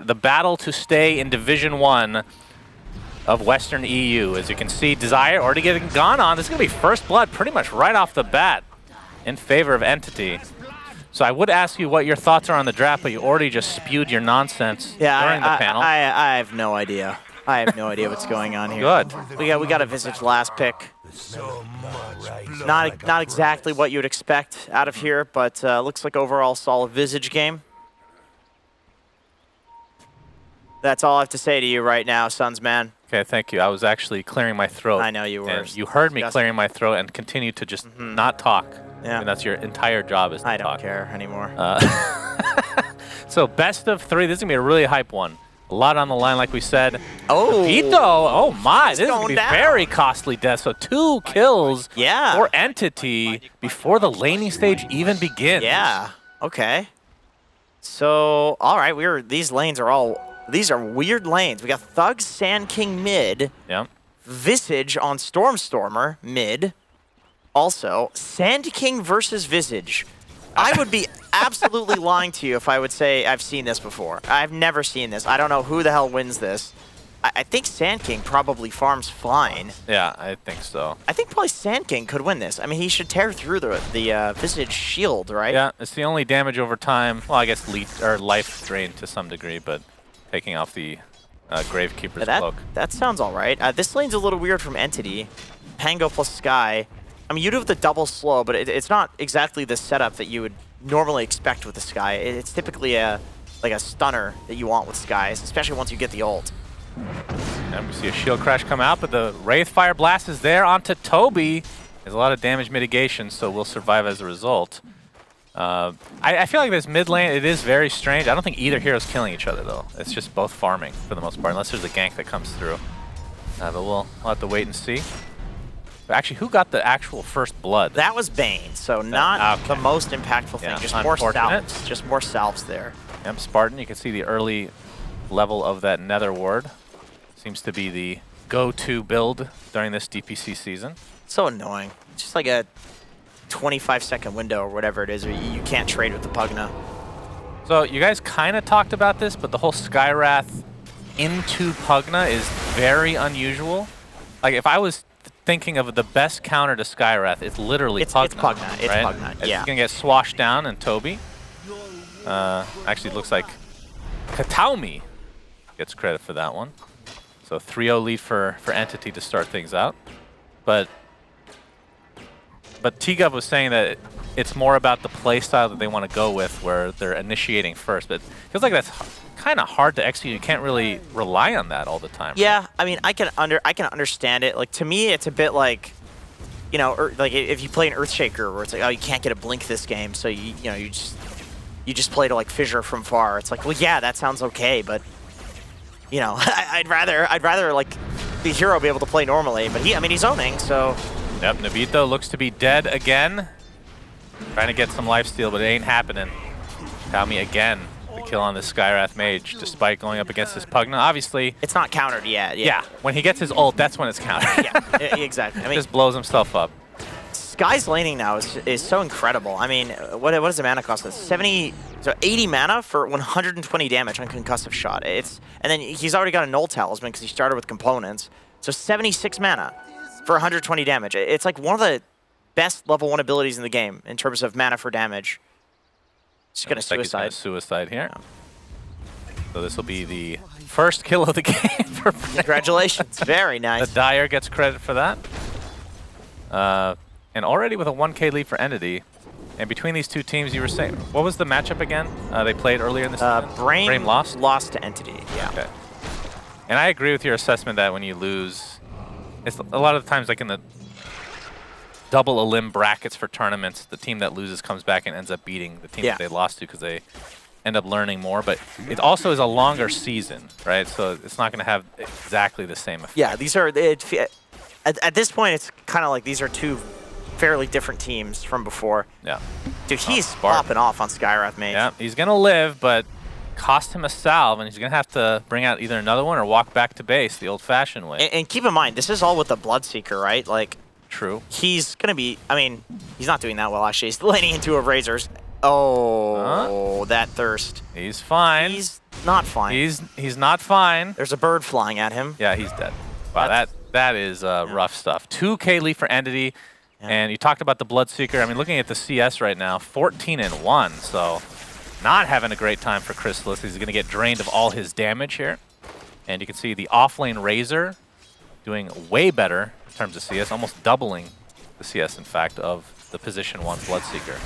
the battle to stay in Division 1 of Western EU. As you can see, Desire already getting gone on. This is going to be first blood pretty much right off the bat in favor of Entity. So I would ask you what your thoughts are on the draft, but you already just spewed your nonsense during the panel. I have no idea. I have no idea what's going on here. Good. We got a Visage last pick. Not exactly what you would expect out of here, but looks like overall solid Visage game. That's all I have to say to you right now, Suns man. Okay, thank you. I was actually clearing my throat. I know you were. And you heard me clearing my throat and continue to just not talk. Yeah. And that's your entire job is to I talk. don't care anymore. So best of 3. This is going to be a really hype one. A lot on the line, like we said. Oh. Vito. Oh, my. It's This is going to be going down. very costly death. So 2 kills Yeah. for Entity before the laning stage even begins. Yeah. Okay. So, all right. These lanes are these are weird lanes. We got Thug Sand King mid. Yeah. Visage on Stormstormer mid. Also, Sand King versus Visage. I would be absolutely lying to you if I would say I've seen this before. I've never seen this. I don't know who the hell wins this. I think Sand King probably farms fine. Yeah, I think so. I think probably Sand King could win this. I mean, he should tear through the Visage shield, right? Yeah, it's the only damage over time. Well, I guess life drain to some degree, but taking off the Gravekeeper's cloak. That sounds all right. This lane's a little weird from Entity. Pango plus Sky. I mean, you do have the double slow, but it's not exactly the setup that you would normally expect with the Sky. It's typically like a stunner that you want with Skies, especially once you get the ult. And we see a shield crash come out, but the Wraithfire Blast is there onto Toby. There's a lot of damage mitigation, so we'll survive as a result. I feel like this mid lane, it is very strange. I don't think either hero's killing each other, though. It's just both farming for the most part, unless there's a gank that comes through. But we'll have to wait and see. But actually, who got the actual first blood? That was Bane, so not the most impactful thing. Yeah, just more unfortunate. salves. Just more salves there. Yep, Spartan, you can see the early level of that Nether Ward. Seems to be the go-to build during this DPC season. So annoying. It's just like a 25-second window or whatever it is where you can't trade with the Pugna. So you guys kind of talked about this, but the whole Skywrath into Pugna is very unusual. Like if I was thinking of the best counter to Skywrath, it's literally Pugna. It's Pugna. It's right? Pugna. It's Yeah. gonna get swashed down, and Toby. Actually, it looks like Kataumi gets credit for that one. So 3-0 lead for Entity to start things out. But T-Gov was saying that it's more about the play style that they want to go with, where they're initiating first. But it feels like that's kind of hard to execute. You can't really rely on that all the time. Yeah, right? I mean, I can understand it. Like to me, it's a bit like, you know, like if you play an Earthshaker, where it's like, oh, you can't get a blink this game, so you just play to like fissure from far. It's like, well, yeah, that sounds okay, but you know, I'd rather like the hero be able to play normally. But he's owning, so. Yep, Nobito looks to be dead again. Trying to get some lifesteal, but it ain't happening. Kami again, the kill on the Skywrath Mage, despite going up against this Pugna. Obviously, It's not countered yet. yeah, when he gets his ult, that's when it's countered. Yeah, exactly. I mean, Just blows himself up. Sky's laning now is so incredible. I mean, what does the mana cost? It's 80 mana for 120 damage on concussive shot. And then he's already got a null talisman because he started with components. So 76 mana for 120 damage. It's like one of the best level 1 abilities in the game in terms of mana for damage. Just gonna suicide. Suicide here. Yeah. So this will be the first kill of the game for Brame. Congratulations. Very nice. The Dyer gets credit for that. And already with a 1K lead for Entity. And between these two teams, you were saying, what was the matchup again? They played earlier in the season? Brame lost? Lost to Entity, yeah. Okay. And I agree with your assessment that when you lose, it's a lot of the times like in the double elim brackets for tournaments, the team that loses comes back and ends up beating the team that they lost to because they end up learning more. But it also is a longer season, right? So it's not going to have exactly the same effect. Yeah, these are, at this point, it's kind of like these are two fairly different teams from before. Yeah. Dude, he's popping off on Skywrath Mage. Yeah, he's going to live, but cost him a salve, and he's going to have to bring out either another one or walk back to base the old-fashioned way. And keep in mind, this is all with the Bloodseeker, right? Like, true. He's going to be, I mean, he's not doing that well, actually. He's laning into a Razor's. Oh, that thirst. He's fine. not fine. He's not fine. There's a bird flying at him. Yeah, he's dead. Wow, that is rough stuff. 2K lead for Entity, and you talked about the Bloodseeker. I mean, looking at the CS right now, 14-1, so not having a great time for Chrysalis. He's going to get drained of all his damage here. And you can see the offlane Razor doing way better in terms of CS, almost doubling the CS, in fact, of the position 1 Bloodseeker.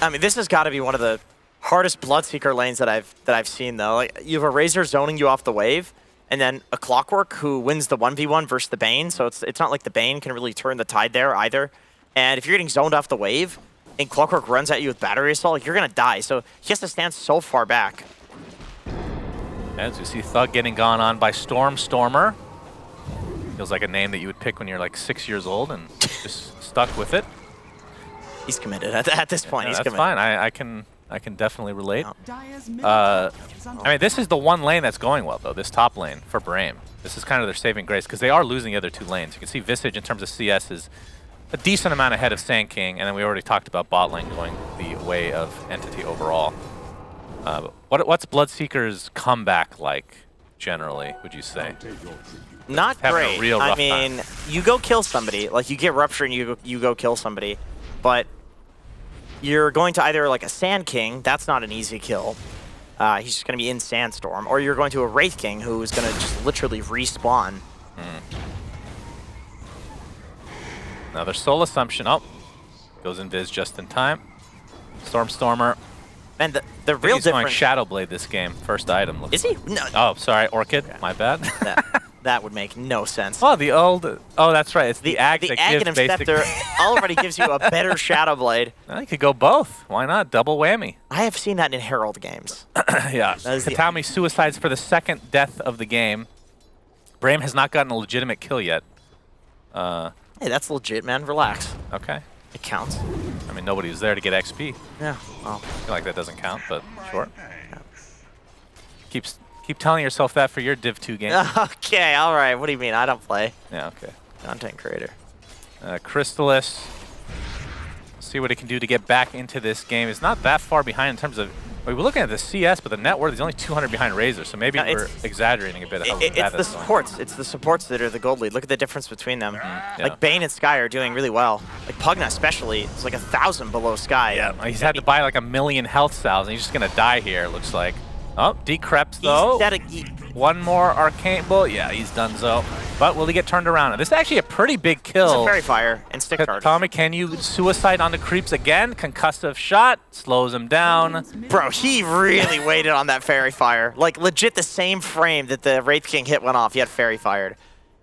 I mean, this has got to be one of the hardest Bloodseeker lanes that I've seen, though. Like, you have a Razor zoning you off the wave, and then a Clockwork who wins the 1v1 versus the Bane, so it's not like the Bane can really turn the tide there either. And if you're getting zoned off the wave, and Clockwork runs at you with Battery Assault, you're going to die. So he has to stand so far back. As you see Thug getting gone on by Stormer. Feels like a name that you would pick when you're like 6 years old and just stuck with it. He's committed at this point. Yeah, he's that's committed. fine. I can definitely relate. I mean, this is the one lane that's going well, though, this top lane for Brame. This is kind of their saving grace, because they are losing the other 2 lanes. You can see Visage, in terms of CS, is a decent amount ahead of Sand King, and then we already talked about bot lane going the way of Entity overall. What's Bloodseeker's comeback like, generally, would you say? Not great. A real rough I mean, time. You go kill somebody, like you get Rupture and you go kill somebody, but you're going to either like a Sand King, that's not an easy kill. He's just going to be in Sandstorm, or you're going to a Wraith King who's going to just literally respawn. Another Soul Assumption. Oh, goes in Viz just in time. Stormer. And the real he's going difference. Shadow Blade this game. First item. Looks Is he? No. Oh, sorry, Orchid. Okay. My bad. That would make no sense. Oh, the old. Oh, that's right. It's the Ag the that Aghanim gives basic. Scepter already gives you a better Shadow Blade. Well, you could go both. Why not? Double whammy. I have seen that in Herald games. Yeah. Katami suicides for the 2nd death of the game. Brame has not gotten a legitimate kill yet. Hey, that's legit, man. Relax. Okay. It counts. I mean, nobody was there to get XP. Yeah. Well. I feel like that doesn't count, but sure. Keep telling yourself that for your Div 2 game. Okay, all right. What do you mean? I don't play. Yeah, okay. Content creator. Chrysalis. See what it can do to get back into this game. It's not that far behind in terms of. We were looking at the CS, but the net worth is only 200 behind Razor, so maybe we're exaggerating a bit. It's the supports. It's the supports that are the gold lead. Look at the difference between them. Like Bane and Sky are doing really well. Like Pugna especially, it's like 1,000 below Sky. Yeah, he's had to buy like 1,000,000 health cells, and he's just gonna die here. It looks like. Oh, decreps though. One more arcane bull. Yeah, he's done so. But will he get turned around? This is actually a pretty big kill. It's a Fairy Fire and stick charge. Tommy, can you suicide onto creeps again? Concussive shot slows him down. Bro, he really waited on that Fairy Fire. Like legit the same frame that the Wraith King hit went off. He had Fairy Fired.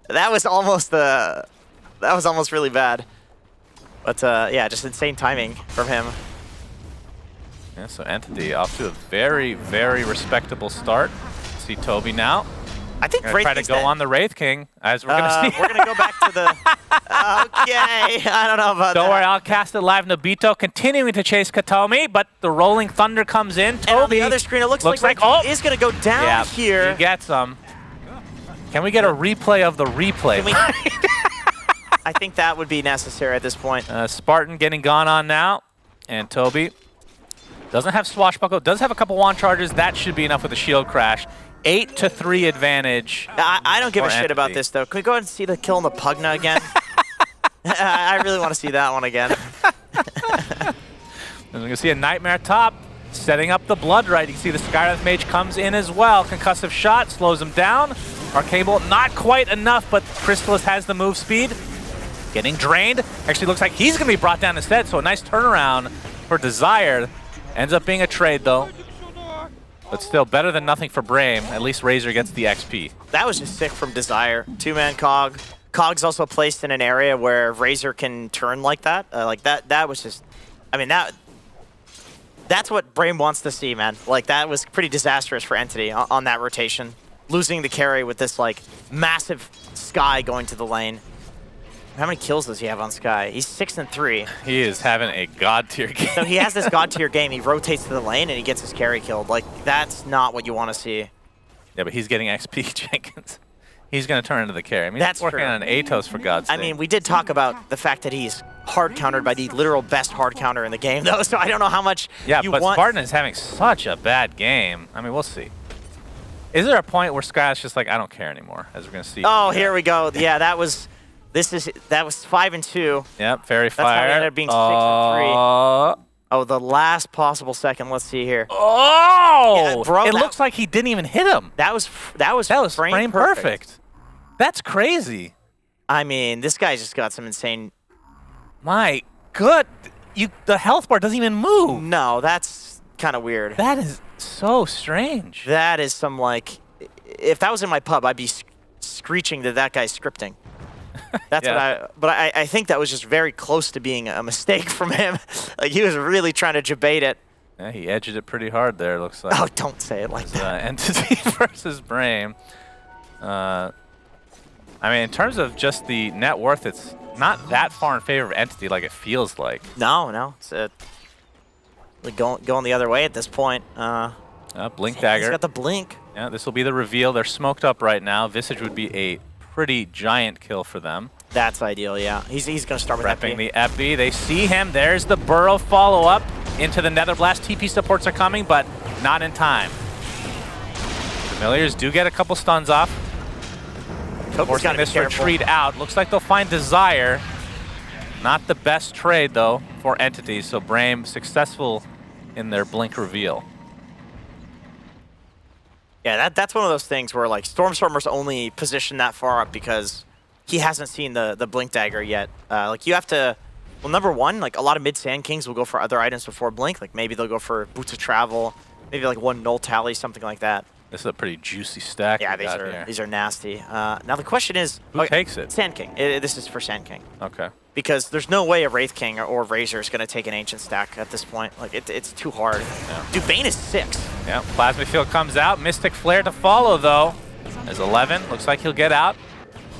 That was almost really bad. But yeah, just insane timing from him. Yeah, so Entity off to a very, very respectable start. See Toby now. I think Wraith try to go on the Wraith King, as we're gonna see. We're gonna go back to the. Okay, I don't know about that. Don't worry, I'll cast it live. Nobito continuing to chase Katomi, but the Rolling Thunder comes in. Toby, and on the other screen, it looks like oh, is gonna go down here. He gets him. Can we get a replay of the replay? I think that would be necessary at this point. Spartan getting gone on now, and Toby doesn't have Swashbuckle, does have a couple wand charges. That should be enough with the shield crash. 8-3 advantage. I don't give a shit about this, though. Can we go ahead and see the kill on the Pugna again? I really want to see that one again. And we're going to see a Nightmare top, setting up the Blood Right. You can see the Skywrath Mage comes in as well. Concussive shot, slows him down. Arcane Bolt, not quite enough, but Chrysalis has the move speed. Getting drained. Actually looks like he's going to be brought down instead, so a nice turnaround for Desire. Ends up being a trade, though. But still, better than nothing for Brame. At least Razor gets the XP. That was just sick from Desire. 2-man Cog. Cog's also placed in an area where Razor can turn like that. That was just... I mean, that's what Brame wants to see, man. Like, that was pretty disastrous for Entity on that rotation. Losing the carry with this, like, massive Sky going to the lane. How many kills does he have on Sky? He's 6-3. He is having a god tier game. So he has this god tier game. He rotates to the lane and he gets his carry killed. Like, that's not what you want to see. Yeah, but he's getting XP, Jenkins. he's going to turn into the carry. I mean, That's he's working true. on an Atos, for God's sake. I mean, we did talk about the fact that he's hard countered by the literal best hard counter in the game, though. So I don't know how much you but want. Spartan is having such a bad game. I mean, we'll see. Is there a point where Sky's just like, I don't care anymore, as we're going to see? Oh, here we go. Yeah, that was 5-2. Yep, Fairy That's how Fire. they ended up being 6-3. Oh, the last possible second. Let's see here. Oh! Yeah, bro, it that- looks like he didn't even hit him. That was frame perfect. That's crazy. I mean, this guy just got some insane. My good. The health bar doesn't even move. No, that's kind of weird. That is so strange. That is some like, if that was in my pub, I'd be screeching that guy's scripting. That's Yeah. but I think that was just very close to being a mistake from him. Like he was really trying to debate it. Yeah, he edged it pretty hard there, it looks like. Oh, don't say it like that. Entity versus Brame. I mean, in terms of just the net worth, it's not that far in favor of Entity like it feels like. No, it's like going the other way at this point. Blink He's Dagger. got the blink. Yeah, this will be the reveal. They're smoked up right now. Visage would be a pretty giant kill for them. That's ideal, yeah. He's going to start with Prepping Epi. the Epi. They see him. There's the Burrow follow-up into the Nether Blast. TP supports are coming, but not in time. Familiars do get a couple stuns off. Forcing this retreat out. Looks like they'll find Desire. Not the best trade, though, for Entities. So Brame successful in their blink reveal. Yeah, that's one of those things where like Stormstormer's only positioned that far up because he hasn't seen the Blink Dagger yet. Like you have to, well, number one, like a lot of mid Sand Kings will go for other items before Blink. Like maybe they'll go for Boots of Travel, maybe like one Null Tally, something like that. This is a pretty juicy stack. Yeah, these are nasty. Now the question is, who takes it? Sand King. This is for Sand King. Okay. Because there's no way a Wraith King or Razor is going to take an Ancient stack at this point. Like it's too hard. Yeah. Dude, Bane is 6. Yeah, Plasma Field comes out. Mystic Flare to follow, though. As 11, looks like he'll get out.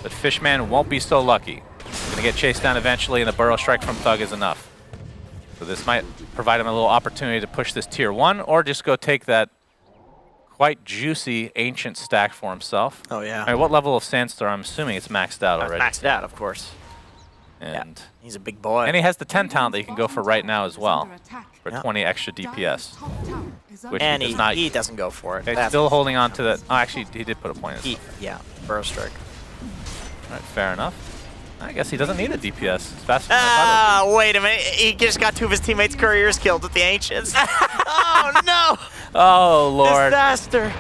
But Fishman won't be so lucky. He's going to get chased down eventually, and the Burrow Strike from Thug is enough. So this might provide him a little opportunity to push this Tier 1, or just go take that quite juicy Ancient stack for himself. Oh, yeah. I mean, what level of Sandstorm? I'm assuming it's maxed out already. Maxed out, of course. And yeah, he's a big boy. And he has the 10 talent that you can go for right now as well, for Yep. 20 extra DPS. Which And does not. he doesn't go for it. Okay, That's still holding on to that. Oh, actually, he did put a point in. yeah, Burrow Strike. All right, fair enough. I guess he doesn't need a DPS. It's faster than I thought Wait a minute. He just got 2 of his teammates' couriers killed with the Ancients. Oh, no. it would be. Oh, Lord. Disaster.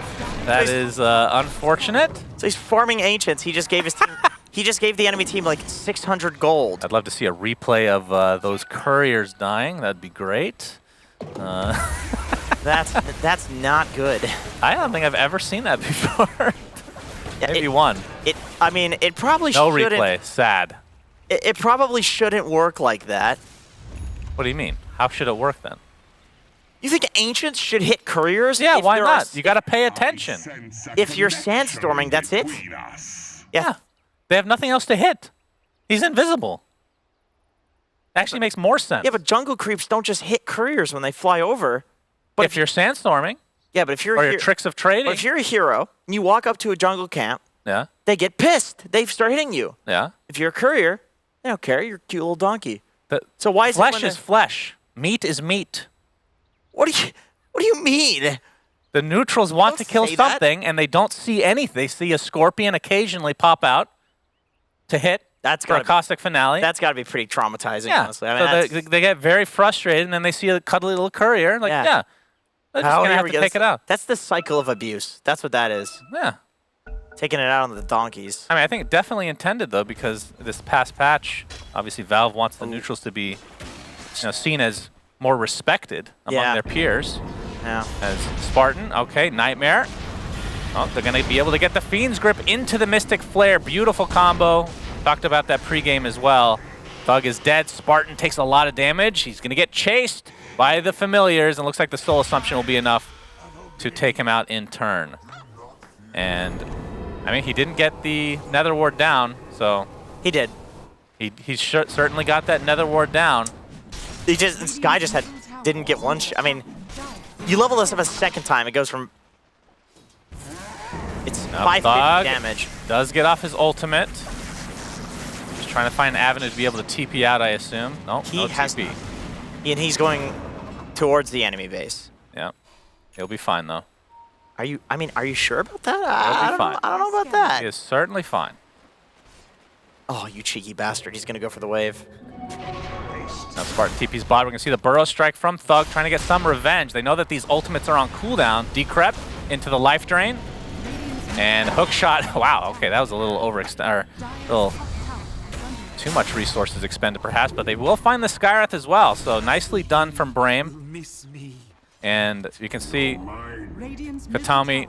That is unfortunate. So he's farming Ancients. He just gave his team... He just gave the enemy team like 600 gold. I'd love to see a replay of those couriers dying. That'd be great. That's not good. I don't think I've ever seen that before. Maybe one. I mean, it probably No shouldn't. replay. Sad. It probably shouldn't work like that. What do you mean? How should it work then? You think Ancients should hit couriers? Yeah, if why there not? are- You got to pay attention. If you're sandstorming, that's it? Yeah. They have nothing else to hit. He's invisible. Actually makes more sense. Yeah, but jungle creeps don't just hit couriers when they fly over. But if you're sandstorming, yeah, but if you're or your tricks of trading. but if you're a hero and you walk up to a jungle camp, Yeah, they get pissed. They start hitting you. yeah. If you're a courier, they don't care. You're a cute little donkey. The So why is it flesh when is flesh. Meat is meat. What do you mean? The neutrals want to Don't kill say that. something, and they don't see anything. They see a scorpion occasionally pop out to hit That's for a gotta be- caustic finale. That's got to be pretty traumatizing, yeah. honestly. I mean, So they get very frustrated, and then they see a cuddly little courier. Like, Yeah. yeah, they're just How going to here have we to go. take it out. That's the cycle of abuse. That's what that is. Yeah. Taking it out on the donkeys. I mean, I think definitely intended, though, because this past patch, obviously Valve wants the neutrals to be seen as more respected among Yeah. their peers. Yeah. As Spartan, okay, Nightmare. Oh, they're going to be able to get the Fiend's Grip into the Mystic Flare. Beautiful combo. Talked about that pregame as well. Thug is dead. Spartan takes a lot of damage. He's going to get chased by the Familiars, and looks like the Soul Assumption will be enough to take him out in turn. And, I mean, he didn't get the Nether Ward down, so... He did. He certainly got that Nether Ward down. This guy just didn't get one. I mean, you level this up a second time, it goes from. It's Now 550 Thug damage. does get off his ultimate. Just trying to find an avenue to be able to TP out, I assume. No, He no has, TP. and he's going towards the enemy base. Yeah, he'll be fine though. Are you? I mean, are you sure about that? He'll I be don't fine. know. I don't know about that. He is certainly fine. Oh, you cheeky bastard! He's gonna go for the wave. Now Spartan TP's bot. We're gonna see the burrow strike from Thug, trying to get some revenge. They know that these ultimates are on cooldown. Decrep into the life drain. And hook shot. Wow, okay, that was a little overextended, or a little too much resources expended perhaps, but they will find the Skywrath as well. So nicely done from Brame. And you can see Katami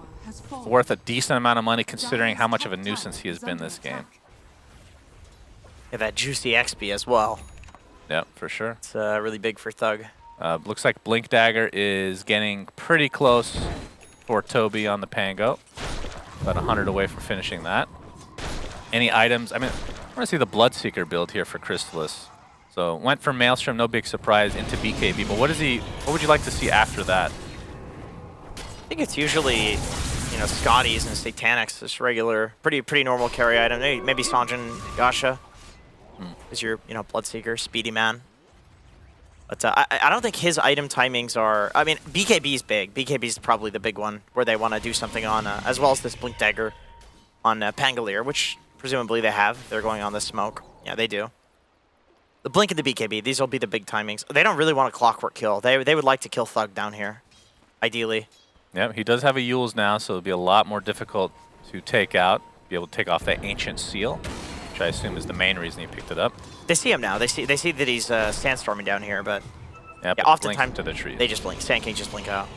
worth a decent amount of money considering how much of a nuisance he has been this game. Yeah, that juicy XP as well. Yep, for sure. It's really big for Thug. Looks like Blink Dagger is getting pretty close for Toby on the Pango. About 100 away from finishing that. Any items? I mean, I want to see the Bloodseeker build here for Crystallis. So went from Maelstrom, no big surprise, into BKB. But what would you like to see after that? I think it's usually, you know, Scotties and Satanics, just regular, pretty normal carry item. Maybe Sanjin Gasha is your, you know, Bloodseeker, Speedy Man. But I don't think his item timings are... I mean, BKB is big. BKB is probably the big one where they want to do something on, as well as this Blink Dagger on Pangolier, which presumably they have. They're going on the smoke. Yeah, they do. The Blink and the BKB, these will be the big timings. They don't really want a clockwork kill. They would like to kill Thug down here, ideally. Yep, he does have a Yules now, so it'll be a lot more difficult to take out. Be able to take off that Ancient Seal, which I assume is the main reason he picked it up. They see him now. They see that he's sandstorming down here, but yeah, yeah, oftentimes to the tree. they just blink. Sand King just blink out.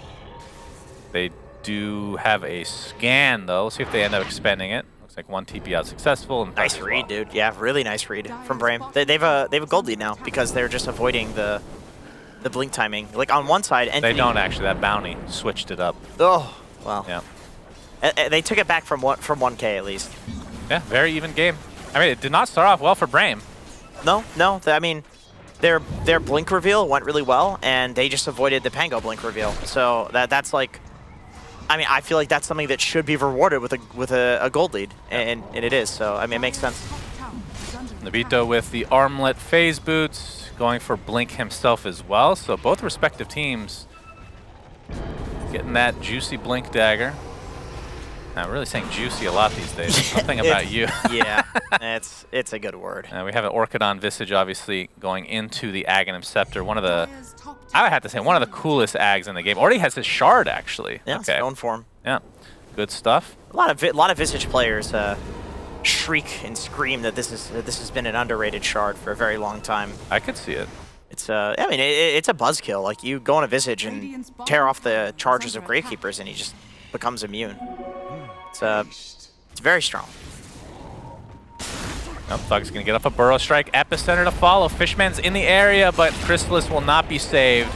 They do have a scan though. See if they end up expending it. Looks like one TP out successful. And Nice read, dude. Yeah, really nice read from Brame. They have a gold lead now because they're just avoiding the blink timing. Like on one side, Anthony, they don't actually. That bounty switched it up. Oh, wow. Yeah. They took it back from 1K at least. Yeah, very even game. I mean, it did not start off well for Brame. No. I mean, their blink reveal went really well, and they just avoided the Pango blink reveal. So that's like, I mean, I feel like that's something that should be rewarded with a gold lead, and it is. So I mean, it makes sense. Navito with the armlet phase boots, going for Blink himself as well. So both respective teams getting that juicy Blink dagger. I'm really saying juicy a lot these days. Something about you. Yeah, it's a good word. We have an Orchidon Visage, obviously, going into the Aghanim Scepter. One of the, I would have to say, one of the coolest Ags in the game. Already has his Shard, actually. Yeah, okay. it's going for him. Yeah, good stuff. A lot of Visage players shriek and scream that this has been an underrated Shard for a very long time. I could see it. It's I mean, it's a buzzkill. Like you go on a Visage and tear off the charges of Gravekeepers, and he just becomes immune. It's very strong. Nope, Thug's gonna get up a Burrow Strike. Epicenter to follow. Fishman's in the area, but Crystallis will not be saved.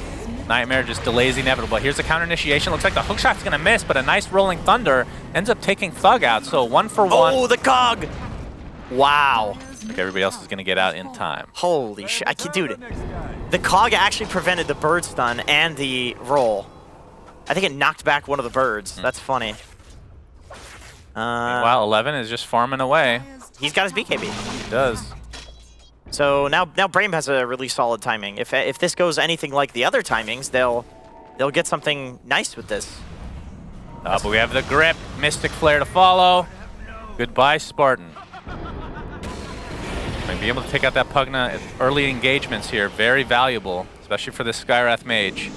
Nightmare just delays the inevitable. Here's the counter initiation. Looks like the hookshot's gonna miss, but a nice Rolling Thunder ends up taking Thug out. So 1 for 1. Oh, the Cog! Wow. Like everybody else is gonna get out in time. Holy shit. Dude, the Cog actually prevented the bird stun and the roll. I think it knocked back one of the birds. That's funny. Meanwhile, 11 is just farming away. He's got his BKB. He does. So now Brame has a really solid timing. If this goes anything like the other timings, they'll get something nice with this. But we have the grip, Mystic Flare to follow. Goodbye, Spartan. Might be able to take out that Pugna. Early engagements here, very valuable, especially for this Skywrath Mage.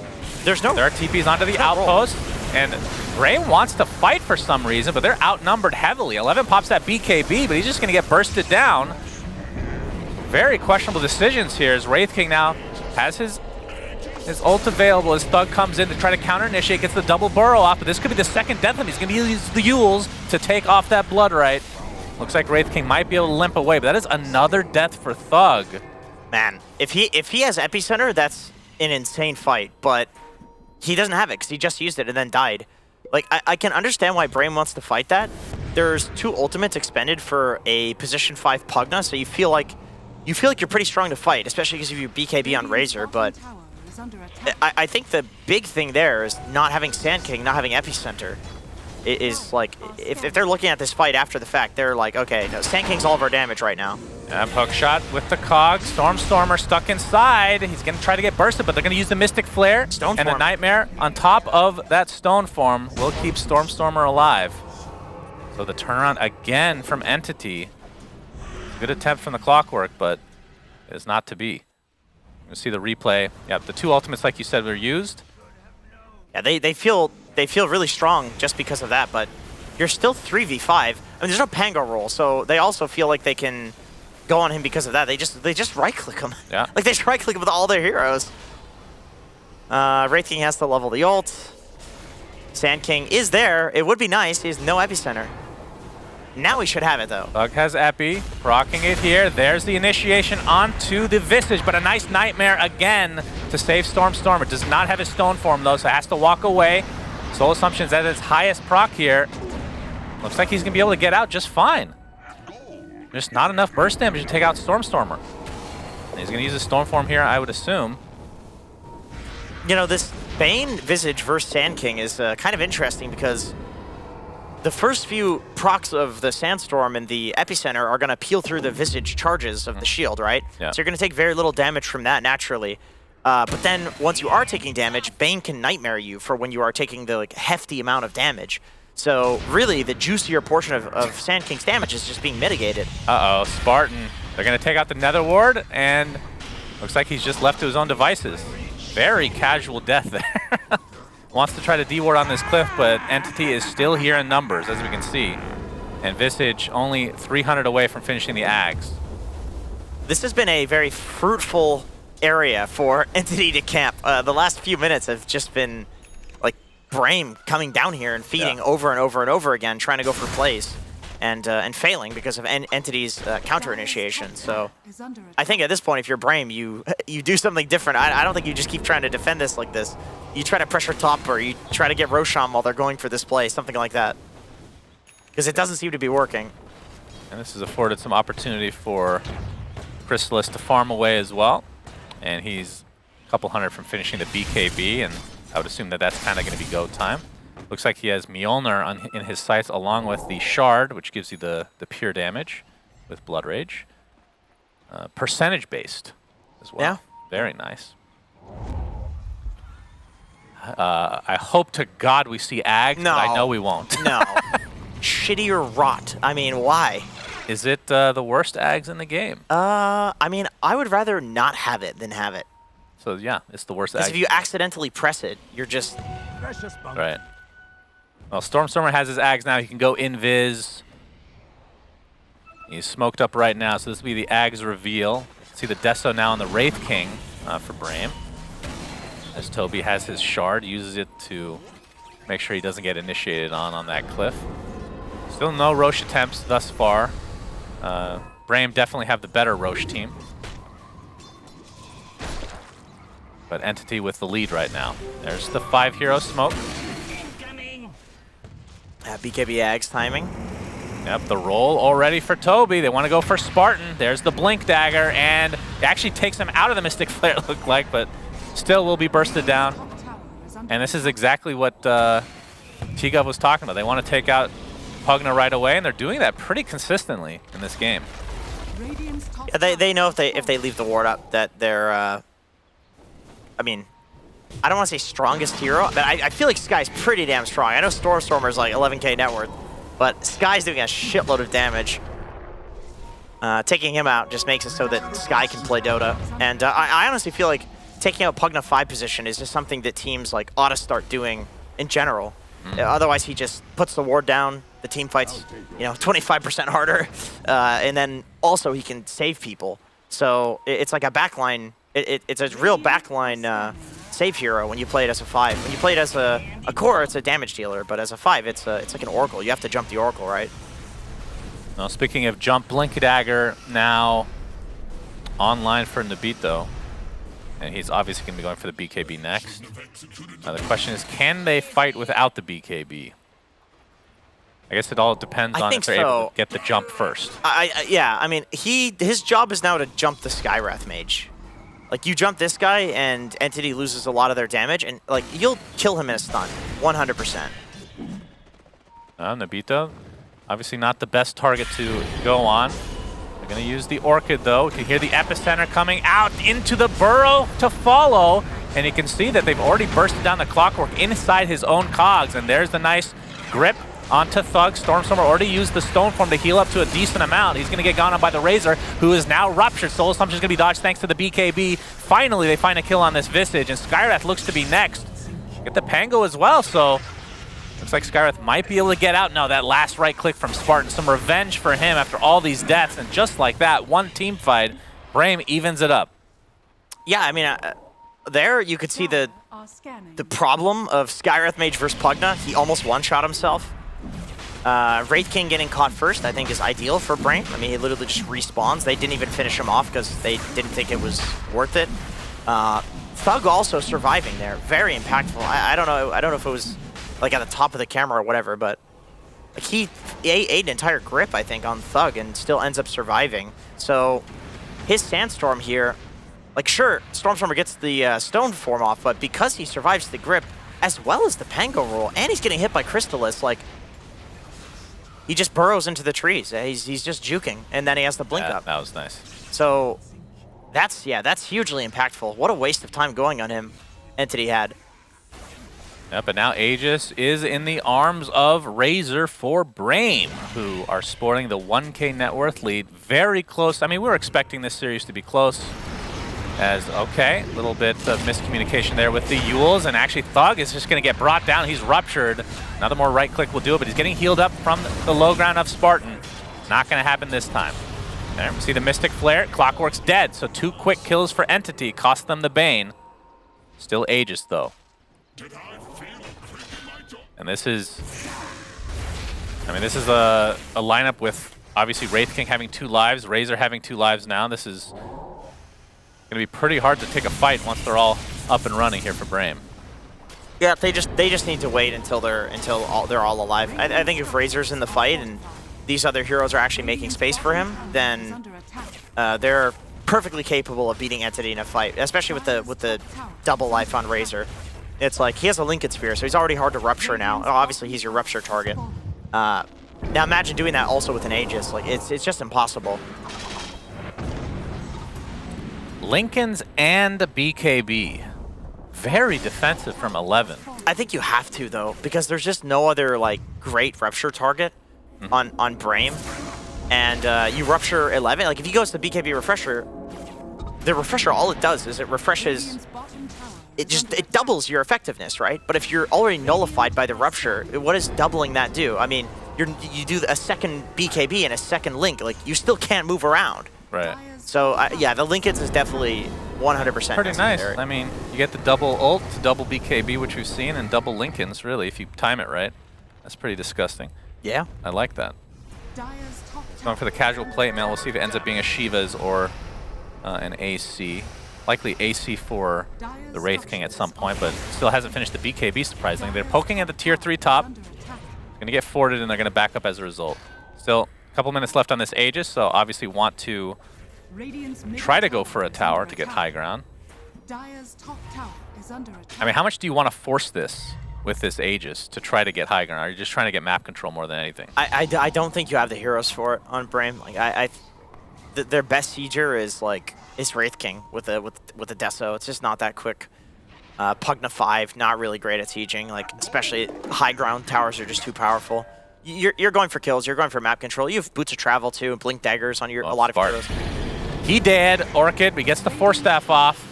There are TPs onto the outpost, and Brame wants to fight for some reason, but they're outnumbered heavily. 11 pops that BKB, but he's just going to get bursted down. Very questionable decisions here as Wraith King now has his ult available as Thug comes in to try to counter-initiate, gets the double burrow off, but this could be the second death of him. He's going to use the Yules to take off that Blood Right. Looks like Wraith King might be able to limp away, but that is another death for Thug. Man, if he has Epicenter, that's an insane fight, but he doesn't have it because he just used it and then died. Like, I can understand why Brame wants to fight that. There's 2 ultimates expended for a position 5 Pugna, so you feel like you're pretty strong to fight, especially because of your BKB on Razor, but I think the big thing there is not having Sand King, not having Epicenter. is like, if they're looking at this fight after the fact, they're like, okay, no, Sand King's all of our damage right now. Yeah, hook shot with the cog. Stormstormer stuck inside. He's going to try to get bursted, but they're going to use the Mystic Flare. Stone and form. the Nightmare on top of that Stone Form will keep Stormstormer alive. So the turnaround again from Entity. Good attempt from the Clockwork, but it is not to be. You see the replay. Yeah, the two ultimates, like you said, were used. Yeah, they feel really strong just because of that, but you're still 3v5. I mean, there's no Pango roll, so they also feel like they can go on him because of that. They just right-click him. Yeah. Like, they just right-click him with all their heroes. Wraith King has to level the ult. Sand King is there. It would be nice. He has no epicenter. Now we should have it, though. Bug has Epi, rocking it here. There's the initiation onto the Visage, but a nice Nightmare again to save Stormstormer. Does not have his Stone Form, though, so has to walk away. Soul Assumption's at its highest proc here. Looks like he's going to be able to get out just fine. Just not enough burst damage to take out Stormstormer. And he's going to use his Storm Form here, I would assume. You know, this Bane Visage versus Sand King is kind of interesting because the first few procs of the Sandstorm and the Epicenter are going to peel through the Visage charges of the shield, right? Yeah. So you're going to take very little damage from that naturally. But then once you are taking damage, Bane can Nightmare you for when you are taking the hefty amount of damage. So really, the juicier portion of Sand King's damage is just being mitigated. Uh-oh, Spartan. They're going to take out the Nether Ward, and looks like he's just left to his own devices. Very casual death there. Wants to try to D-ward on this cliff, but Entity is still here in numbers, as we can see. And Visage only 300 away from finishing the Ags. This has been a very fruitful area for Entity to camp. The last few minutes have just been like Brame coming down here and feeding over and over and over again, trying to go for plays, and failing because of Entity's counter initiation. So I think at this point, if you're Brame, you do something different. I don't think you just keep trying to defend this like this. You try to pressure top, or you try to get Roshan while they're going for this play, something like that. Because it doesn't seem to be working. And this has afforded some opportunity for Chrysalis to farm away as well. And he's a couple hundred from finishing the BKB, and I would assume that that's kind of going to be go time. Looks like he has Mjolnir in his sights along with the Shard, which gives you the pure damage with Blood Rage. Percentage-based as well. Yeah. Very nice. I hope to God we see Ag, No. but I know we won't. No. Shitty or rot. I mean, why? Is it the worst Ags in the game? I mean, I would rather not have it than have it. So yeah, it's the worst Because Ag. if you accidentally press it, you're just... Right. Well, Stormstormer has his Ags now. He can go invis. He's smoked up right now, so this will be the Ags reveal. See the Deso now on the Wraith King for Brame. As Toby has his Shard, uses it to make sure he doesn't get initiated on that cliff. Still no Roche attempts thus far. Brame definitely have the better Roche team. But Entity with the lead right now. There's the 5-hero smoke. BKB Ags timing. Yep, the roll already for Toby. They want to go for Spartan. There's the Blink Dagger, and it actually takes him out of the Mystic Flare, it looked like, but still will be bursted down. And this is exactly what T-Gov was talking about. They want to take out Pugna right away, and they're doing that pretty consistently in this game. Yeah, they know if they leave the ward up that they're, I mean, I don't want to say strongest hero, but I feel like Sky's pretty damn strong. I know Stormstormer's like 11k net worth, but Sky's doing a shitload of damage. Taking him out just makes it so that Sky can play Dota. And I honestly feel like taking out Pugna 5 position is just something that teams like ought to start doing in general. Otherwise, he just puts the ward down. The team fights, 25% harder, and then also he can save people. So it's like a backline. It's a real backline save hero when you play it as a 5. When you play it as a core, it's a damage dealer, but as a 5, it's like an Oracle. You have to jump the Oracle, right? Now, speaking of jump, Blink Dagger now online for Nabito. And he's obviously going to be going for the BKB next. Now the question is, can they fight without the BKB? I guess it all depends on if they're able to get the jump first. Yeah, I mean, his job is now to jump the Skywrath Mage. Like, you jump this guy, and Entity loses a lot of their damage, and, like, you'll kill him in a stun, 100%. Nobita, obviously not the best target to go on. They're going to use the Orchid, though. You can hear the epicenter coming out into the burrow to follow. And you can see that they've already bursted down the Clockwork inside his own cogs. And there's the nice grip onto Thug. Stormstormer already used the Stone Form to heal up to a decent amount. He's going to get gone on by the Razor, who is now ruptured. Soul Assumption is going to be dodged thanks to the BKB. Finally, they find a kill on this Visage, and Skywrath looks to be next. Get the Pango as well, so looks like Skywrath might be able to get out. No, that last right click from Spartan. Some revenge for him after all these deaths, and just like that, one team fight, Brame evens it up. Yeah, I mean, there you could see the problem of Skywrath Mage versus Pugna. He almost one-shot himself. Wraith King getting caught first, I think, is ideal for Brame. I mean, he literally just respawns. They didn't even finish him off because they didn't think it was worth it. Thug also surviving there, very impactful. I don't know if it was like at the top of the camera or whatever, but like he ate an entire grip, I think, on Thug and still ends up surviving. So his Sandstorm here, like sure, Stormstormer gets the Stone Form off, but because he survives the grip as well as the Pango roll, and he's getting hit by Crystallis, like he just burrows into the trees. He's just juking, and then he has the blink up. That was nice. So that's hugely impactful. What a waste of time going on him, Entity had. Yeah, but now Aegis is in the arms of Razor for Brame, who are sporting the 1K net worth lead. Very close. I mean, we were expecting this series to be close. As, okay, a little bit of miscommunication there with the Yules, and actually Thug is just going to get brought down. He's ruptured. Another more right click will do it, but he's getting healed up from the low ground of Spartan. Not going to happen this time. There, see the Mystic Flare. Clockwork's dead, so 2 quick kills for Entity. Cost them the Bane. Still Aegis, though. And this is, I mean, this is a lineup with obviously Wraith King having 2 lives, Razor having 2 lives now. This is going to be pretty hard to take a fight once they're all up and running here for Brame. Yeah, they just need to wait until they're all alive. I think if Razor's in the fight and these other heroes are actually making space for him, then they're perfectly capable of beating Entity in a fight, especially with the double life on Razor. It's like he has a Lincoln Spear, so he's already hard to rupture now. Obviously, he's your rupture target. Now imagine doing that also with an Aegis. Like it's just impossible. Lincolns and BKB. Very defensive from 11. I think you have to, though, because there's just no other like great rupture target on Brame. And you rupture 11. Like if he goes to the BKB refresher, the refresher, all it does is it refreshes. It doubles your effectiveness, right? But if you're already nullified by the rupture, what does doubling that do? I mean, you do a second BKB and a second link. Like you still can't move around. Right. So yeah, the Lincolns is definitely 100% pretty nice. I mean, you get the double ult, double BKB, which we've seen, and double Lincolns, really, if you time it right. That's pretty disgusting. Yeah. I like that. It's going for the casual plate mail. We'll see if it ends up being a Shiva's or an AC. Likely AC for the Wraith King at some point, but still hasn't finished the BKB, surprisingly. They're poking at the tier 3 top. Going to get forwarded, and they're going to back up as a result. Still a couple minutes left on this Aegis, so obviously want to try to go for a tower to get high ground. I mean, how much do you want to force this with this Aegis to try to get high ground? Are you just trying to get map control more than anything? I don't think you have the heroes for it on Brame. Like their best sieger is Wraith King with the Deso. It's just not that quick. Pugna 5, not really great at sieging. Like especially high ground towers are just too powerful. You're going for kills. You're going for map control. You have Boots of Travel too, and Blink Daggers on your a lot of heroes. He dead. Orchid, he gets the Force Staff off.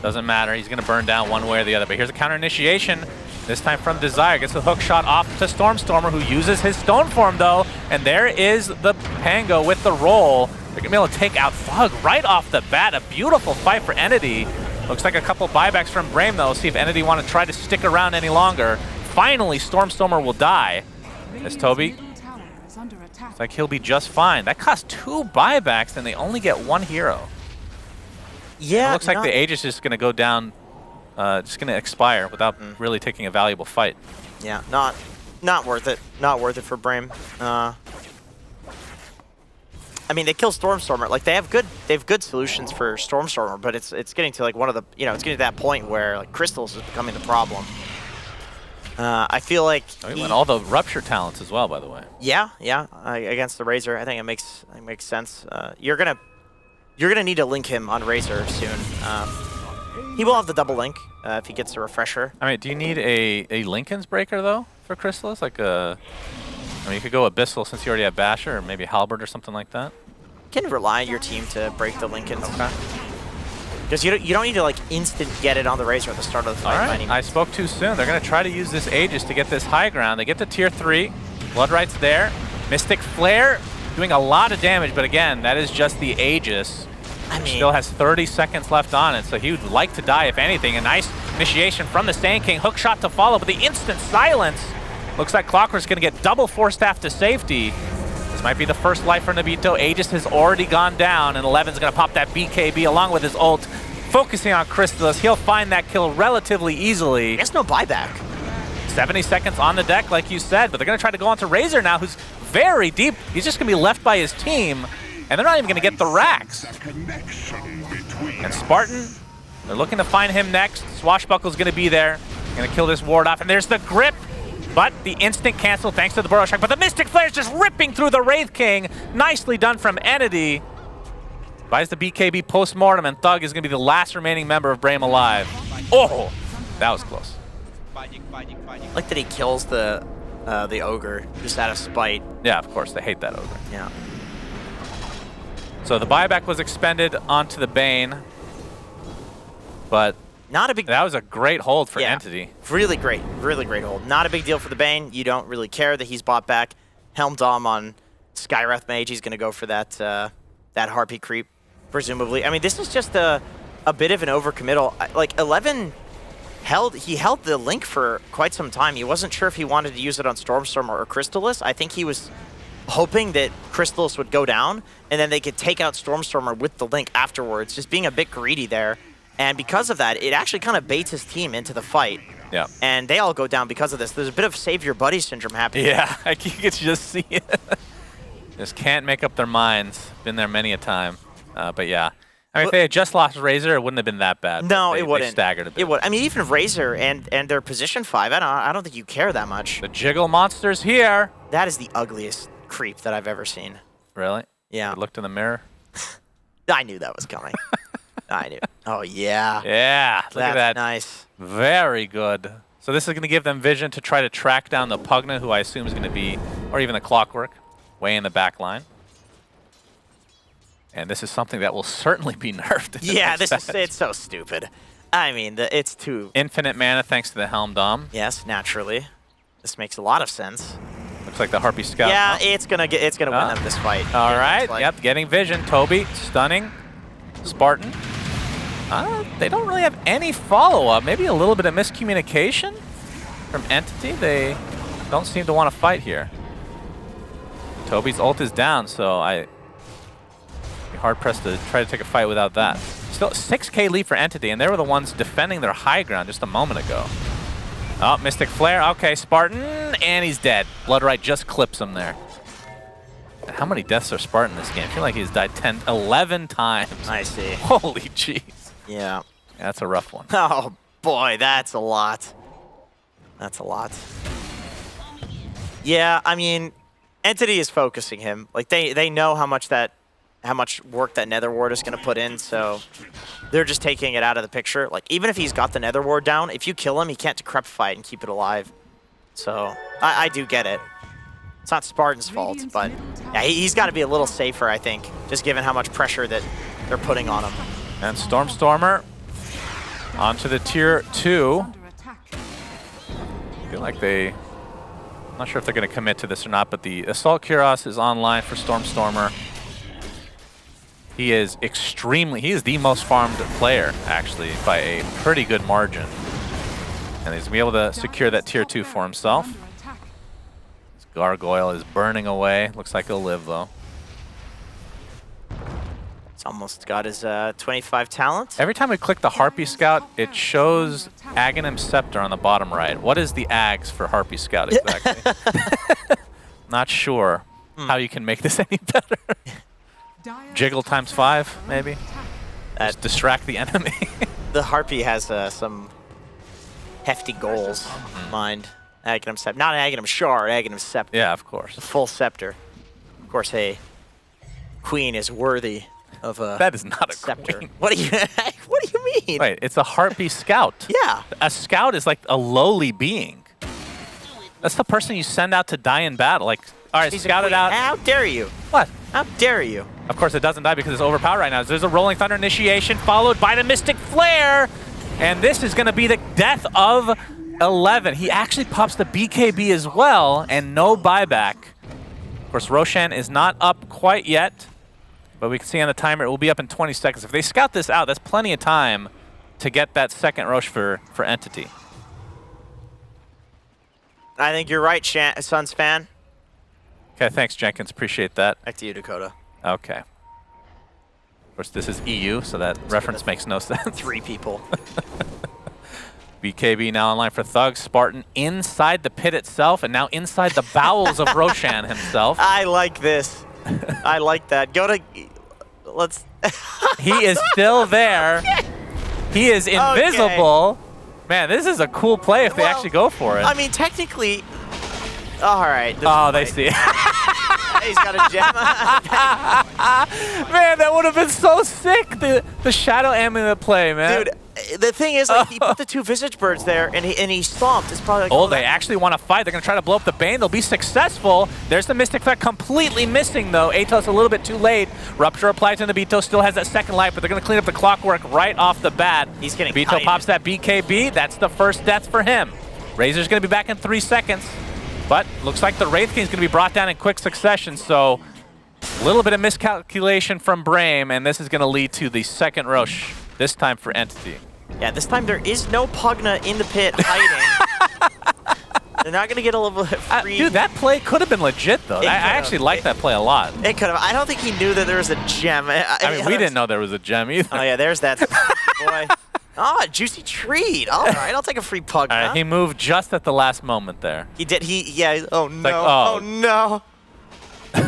Doesn't matter. He's going to burn down one way or the other. But here's a counter initiation. This time from Desire. Gets the hook shot off to Stormstormer, who uses his Stone Form, though. And there is the Pango with the roll. They're going to be able to take out Thug right off the bat. A beautiful fight for Entity. Looks like a couple buybacks from Brame, though. See if Entity want to try to stick around any longer. Finally, Stormstormer will die. As Toby, it's like he'll be just fine. That cost 2 buybacks, and they only get 1 hero. Yeah, it looks like the Aegis is going to go down, just going to expire without really taking a valuable fight. Yeah, not worth it. Not worth it for Brame. I mean, they kill Stormstormer. Like they have good solutions for Stormstormer, but it's getting to like one of the it's getting to that point where like Crystals is becoming the problem. I feel like He went all the rupture talents as well, by the way. yeah, against the Razor, I think it makes sense. You're gonna need to link him on Razor soon. He will have the double link if he gets a refresher. I mean, do you need a Lincoln's Breaker though for Chrysalis? Like a, I mean, you could go Abyssal since you already have Basher, or maybe Halberd or something like that. You can rely on your team to break the Lincolns. Okay. Because you don't need to like instant get it on the Razor at the start of the fight. All right, I spoke too soon. They're going to try to use this Aegis to get this high ground. They get to tier 3. Bloodright's there. Mystic Flare doing a lot of damage, but again, that is just the Aegis. I mean, Still has 30 seconds left on it, so he would like to die if anything. A nice initiation from the Sand King. Hook shot to follow, but the instant silence. Looks like Clockwork's going to get double Force Staff to safety. This might be the first life for Nobito. Aegis has already gone down, and 11's going to pop that BKB along with his ult. Focusing on Chrysalis, he'll find that kill relatively easily. There's no buyback. 70 seconds on the deck, like you said, but they're going to try to go onto Razor now, who's very deep. He's just going to be left by his team, and they're not even going to get the racks. And Spartan, they're looking to find him next. Swashbuckle's going to be there. Going to kill this ward off, and there's the grip. But the instant cancel thanks to the Burrow Strike. But the Mystic Flare's just ripping through the Wraith King. Nicely done from Entity. Buys the BKB post-mortem, and Thug is going to be the last remaining member of Brame alive. Oh, that was close. I like that he kills the Ogre just out of spite. Yeah, of course. They hate that Ogre. Yeah. So the buyback was expended onto the Bane. But not a big. That was a great hold for Entity. Really great hold. Not a big deal for the Bane. You don't really care that he's bought back. Helm Dom on Skywrath Mage. He's going to go for that Harpy creep, presumably. I mean, this is just a bit of an overcommittal. Like 11 held the Link for quite some time. He wasn't sure if he wanted to use it on Stormstormer or Crystallis. I think he was hoping that Crystallis would go down and then they could take out Stormstormer with the Link afterwards, just being a bit greedy there. And because of that, it actually kind of baits his team into the fight. Yeah. And they all go down because of this. There's a bit of save your buddy syndrome happening. Yeah, I can just see it. Just can't make up their minds. Been there many a time. But yeah. I mean, if they had just lost Razor, it wouldn't have been that bad. No, it wouldn't. They staggered a bit. It would. I mean, even Razor and their position 5, I don't think you care that much. The Jiggle Monster's here. That is the ugliest creep that I've ever seen. Really? Yeah. You looked in the mirror? I knew that was coming. I knew. Oh, yeah. Yeah. Look at that. Nice. Very good. So this is going to give them vision to try to track down the Pugna, who I assume is going to be, or even the Clockwork, way in the back line. And this is something that will certainly be nerfed. Yeah, it's so stupid. I mean, it's too... Infinite mana thanks to the Helm Dom. Yes, naturally. This makes a lot of sense. Looks like the Harpy Scout. Yeah, it's gonna win them this fight. All right, yep, getting vision. Toby, stunning. Spartan. They don't really have any follow-up. Maybe a little bit of miscommunication from Entity. They don't seem to want to fight here. Toby's ult is down, so I'd be hard-pressed to try to take a fight without that. Still 6K lead for Entity, and they were the ones defending their high ground just a moment ago. Oh, Mystic Flare. Okay, Spartan, and he's dead. Bloodright just clips him there. And how many deaths are Spartan in this game? I feel like he's died 11 times. I see. Holy jeez. Yeah. That's a rough one. Oh, boy, that's a lot. That's a lot. Yeah, I mean, Entity is focusing him. Like, they know how much work that Nether Ward is going to put in, so they're just taking it out of the picture. Like, even if he's got the Nether Ward down, if you kill him, he can't decrepify it and keep it alive. So, I do get it. It's not Spartan's fault, but yeah, he's got to be a little safer, I think, just given how much pressure that they're putting on him. And Stormstormer onto the tier 2. I feel like I'm not sure if they're going to commit to this or not, but the Assault Kuros is online for Stormstormer. He is the most farmed player, actually, by a pretty good margin. And he's going to be able to secure that tier 2 for himself. His Gargoyle is burning away. Looks like he'll live, though. He's almost got his 25 talent. Every time we click the Harpy Scout, it shows Aghanim Scepter on the bottom right. What is the Ags for Harpy Scout exactly? Not sure how you can make this any better. Jiggle times 5, maybe? Just distract the enemy. The Harpy has some hefty goals in mind. Aghanim Scepter. Not Aghanim Shard, Aghanim Scepter. Yeah, of course. The full scepter. Of course, hey, queen is worthy of a That is not a scepter. queen. What do you mean? Wait, it's a harpy scout. Yeah. A scout is like a lowly being. That's the person you send out to die in battle. Like, all right, She's a scout it queen. out. How dare you? What? How dare you? Of course, it doesn't die because it's overpowered right now. There's a Rolling Thunder initiation followed by the Mystic Flare. And this is going to be the death of 11. He actually pops the BKB as well, and no buyback. Of course, Roshan is not up quite yet, but we can see on the timer it will be up in 20 seconds. If they scout this out, that's plenty of time to get that second Rosh for Entity. I think you're right, Suns fan. Okay, thanks, Jenkins. Appreciate that. Back to you, Dakota. Okay. Of course, this is EU, so that reference makes no sense. 3 people. BKB now online for Thug. Spartan inside the pit itself, and now inside the bowels of Roshan himself. I like this. I like that. Go to... Let's... He is still there. He is invisible. Okay. Man, this is a cool play if they actually go for it. I mean, technically... All right. Oh, they see it. He's got a gem. Man, that would have been so sick. The Shadow Amulet play, man. Dude, the thing is, like, he put the 2 Visage Birds there, and he stomped. It's probably like... Oh, they actually want to fight. They're going to try to blow up the Bane. They'll be successful. There's the Mystic Flare completely missing, though. Atos a little bit too late. Rupture applied to Nobito. Still has that second life, but they're going to clean up the clockwork right off the bat. He's getting Nobito pops that BKB. That's the first death for him. Razor's going to be back in 3 seconds. But looks like the Wraith King's going to be brought down in quick succession, so a little bit of miscalculation from Brame, and this is going to lead to the second Rosh, this time for Entity. Yeah, this time there is no Pugna in the pit hiding. They're not going to get a little bit free. Dude, that play could have been legit, though. I actually like that play a lot. It could have. I don't think he knew that there was a gem. I mean, we didn't know there was a gem either. Oh, yeah, there's that boy. Oh, juicy treat. All right, I'll take a free Pugna. All right, he moved just at the last moment there. He did. Yeah. Oh, no. Like, oh, no.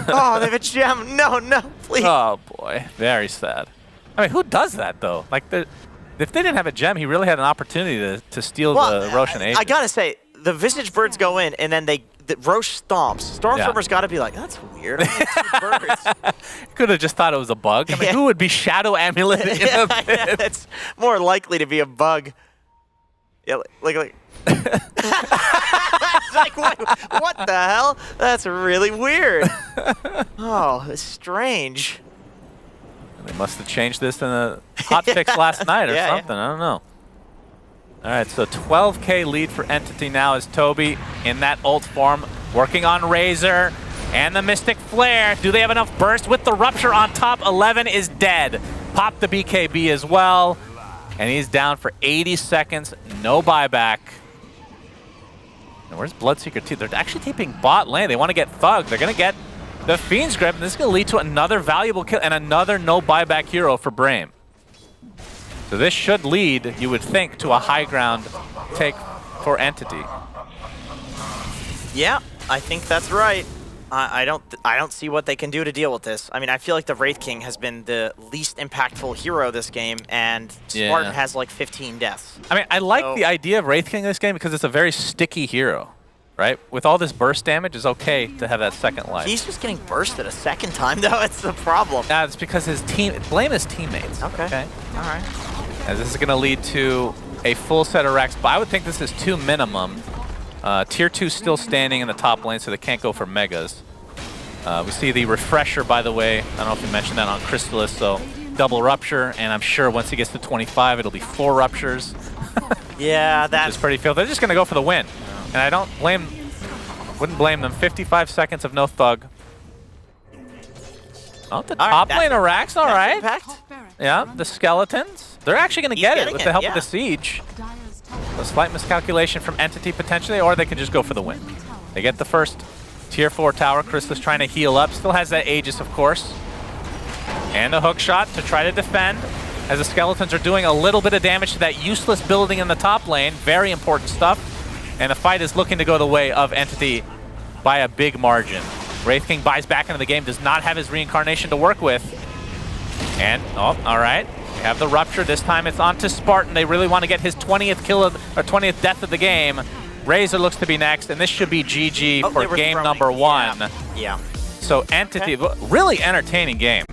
Oh, they have a gem. No, please. Oh, boy. Very sad. I mean, who does that, though? Like, if they didn't have a gem, he really had an opportunity to steal the Roshan Aegis. I got to say, the Visage Birds go in, and then the Rosh stomps. Stormtrooper's got to be like, that's weird. Birds. Could have just thought it was a bug. I mean, who would be Shadow Amulet in a pit? Yeah, it's more likely to be a bug. Yeah, like. Like, what the hell? That's really weird. Oh, it's strange. They must have changed this in a hotfix last night or something. I don't know. All right, so 12K lead for Entity now as Toby in that ult form, working on Razor and the Mystic Flare. Do they have enough burst with the Rupture on top? 11 is dead. Pop the BKB as well, and he's down for 80 seconds. No buyback. And where's Bloodseeker 2? They're actually taping bot lane. They want to get Thug. They're going to get the Fiend's Grip, and this is going to lead to another valuable kill and another no buyback hero for Brame. So this should lead, you would think, to a high ground take for Entity. Yeah, I think that's right. I don't see what they can do to deal with this. I mean, I feel like the Wraith King has been the least impactful hero this game, and Spartan has like 15 deaths. I mean, I like the idea of Wraith King in this game because it's a very sticky hero, right? With all this burst damage, it's okay to have that second life. He's just getting bursted a second time, though. It's the problem. It's because blame his teammates. Okay. All right. As this is going to lead to a full set of Rex, but I would think this is 2 minimum. Tier 2 still standing in the top lane, so they can't go for Megas. We see the Refresher, by the way. I don't know if you mentioned that on Crystallis, so double Rupture, and I'm sure once he gets to 25, it'll be 4 Ruptures. Yeah, that's pretty filthy. They're just going to go for the win. And I wouldn't blame them. 55 seconds of no Thug. Oh, the top lane of Rax, all right. Impact. Yeah, the Skeletons. They're actually going to get it with the help of the Siege. A slight miscalculation from Entity potentially, or they can just go for the win. They get the first Tier 4 tower. Crystallis trying to heal up. Still has that Aegis, of course. And the hook shot to try to defend, as the Skeletons are doing a little bit of damage to that useless building in the top lane. Very important stuff. And the fight is looking to go the way of Entity by a big margin. Wraith King buys back into the game, does not have his reincarnation to work with. And, oh, all right. We have the Rupture. This time it's onto Spartan. They really want to get his 20th kill or 20th death of the game. Razor looks to be next, and this should be GG Oh, they for were game throwing. number one. Yeah. So Entity, really entertaining game.